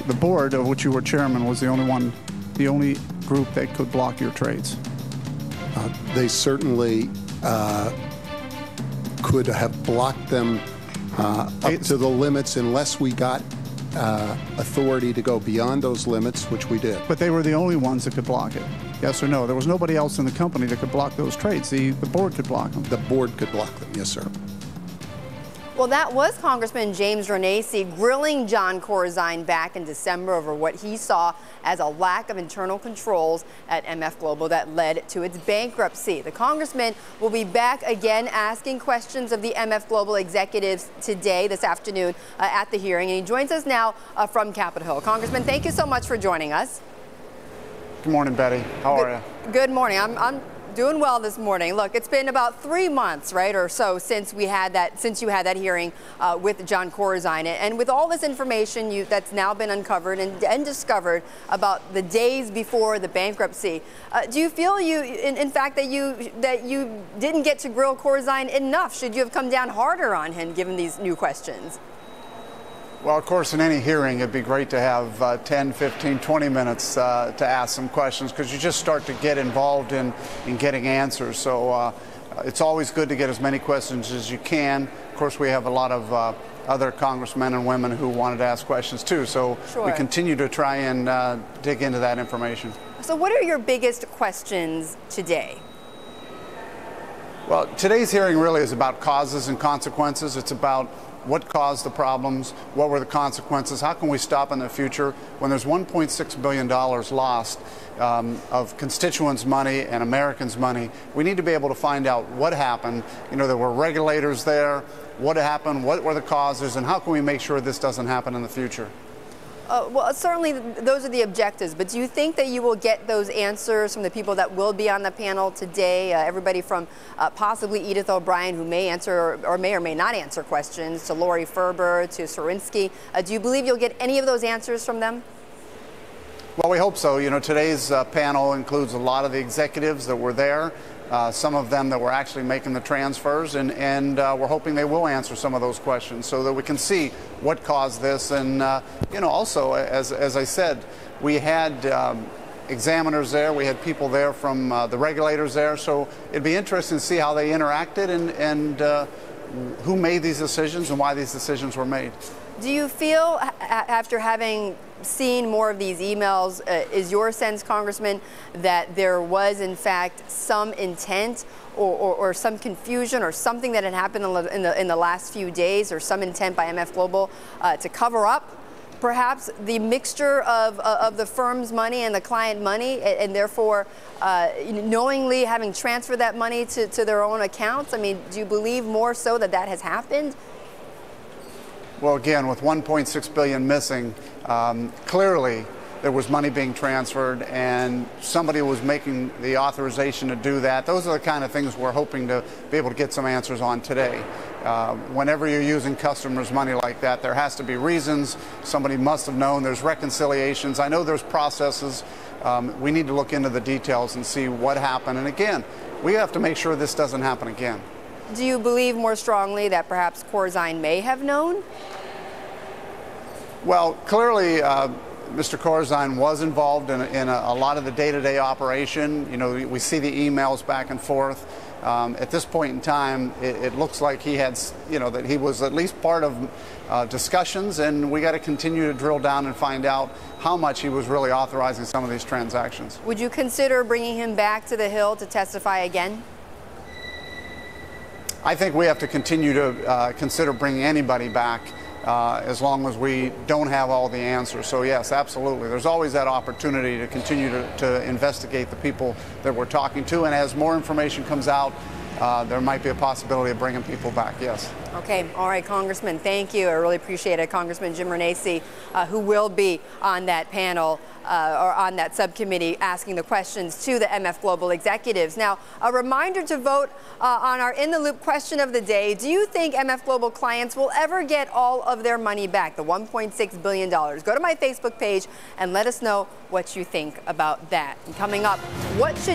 the board, of which you were chairman, was the only group that could block your trades. They certainly could have blocked them up to the limits unless we got authority to go beyond those limits, which we did. But they were the only ones that could block it. Yes or no? There was nobody else in the company that could block those trades. The board could block them. The board could block them, yes, sir. Well, that was Congressman James Renacci grilling John Corzine back in December over what he saw as a lack of internal controls at MF Global that led to its bankruptcy. The congressman will be back again asking questions of the MF Global executives today, this afternoon, at the hearing. And he joins us now from Capitol Hill. Congressman, thank you so much for joining us. Good morning, Betty. How are you? Good morning. I'm doing well this morning. Look, it's been about 3 months, right, or so since you had that hearing with John Corzine, and with all this information that's now been uncovered and discovered about the days before the bankruptcy, do you feel in fact that you didn't get to grill Corzine enough? Should you have come down harder on him given these new questions? Well, of course, in any hearing, it'd be great to have 10, 15, 20 minutes to ask some questions, because you just start to get involved in getting answers. So it's always good to get as many questions as you can. Of course, we have a lot of other congressmen and women who wanted to ask questions too. So Sure. We continue to try and dig into that information. So what are your biggest questions today? Well, today's hearing really is about causes and consequences. It's about what caused the problems, what were the consequences, how can we stop in the future when there's $1.6 billion lost of constituents' money and Americans' money. We need to be able to find out what happened. You know, there were regulators there, what happened, what were the causes, and how can we make sure this doesn't happen in the future? Well, certainly those are the objectives, but do you think that you will get those answers from the people that will be on the panel today? Everybody from possibly Edith O'Brien, who may answer or may not answer questions, to Lori Ferber, to Surinsky. Do you believe you'll get any of those answers from them? Well, we hope so. You know, today's panel includes a lot of the executives that were there. Some of them that were actually making the transfers, and we're hoping they will answer some of those questions so that we can see what caused this. And you know, also, as I said, we had examiners there, we had people there from the regulators there, so it'd be interesting to see how they interacted and who made these decisions and why these decisions were made. Do you feel, after having seen more of these emails, is your sense, Congressman, that there was in fact some intent or some confusion or something that had happened in the last few days, or some intent by MF Global to cover up perhaps the mixture of the firm's money and the client money, and therefore knowingly having transferred that money to their own accounts? I mean, do you believe more so that has happened? Well, again, with $1.6 billion missing, clearly there was money being transferred, and somebody was making the authorization to do that. Those are the kind of things we're hoping to be able to get some answers on today. Whenever you're using customers' money like that, there has to be reasons. Somebody must have known. There's reconciliations. I know there's processes. We need to look into the details and see what happened. And again, we have to make sure this doesn't happen again. Do you believe more strongly that perhaps Corzine may have known? Well, clearly, Mr. Corzine was involved in a lot of the day-to-day operation. You know, we see the emails back and forth. At this point in time, it looks like he had, you know, that he was at least part of discussions, and we got to continue to drill down and find out how much he was really authorizing some of these transactions. Would you consider bringing him back to the Hill to testify again? I think we have to continue to consider bringing anybody back as long as we don't have all the answers. So yes, absolutely. There's always that opportunity to continue to investigate the people that we're talking to, and as more information comes out, there might be a possibility of bringing people back, yes. Okay, all right, Congressman, thank you. I really appreciate it. Congressman Jim Renacci, who will be on that panel or on that subcommittee asking the questions to the MF Global executives. Now, a reminder to vote on our In the Loop question of the day. Do you think MF Global clients will ever get all of their money back, the $1.6 billion? Go to my Facebook page and let us know what you think about that. And coming up, what should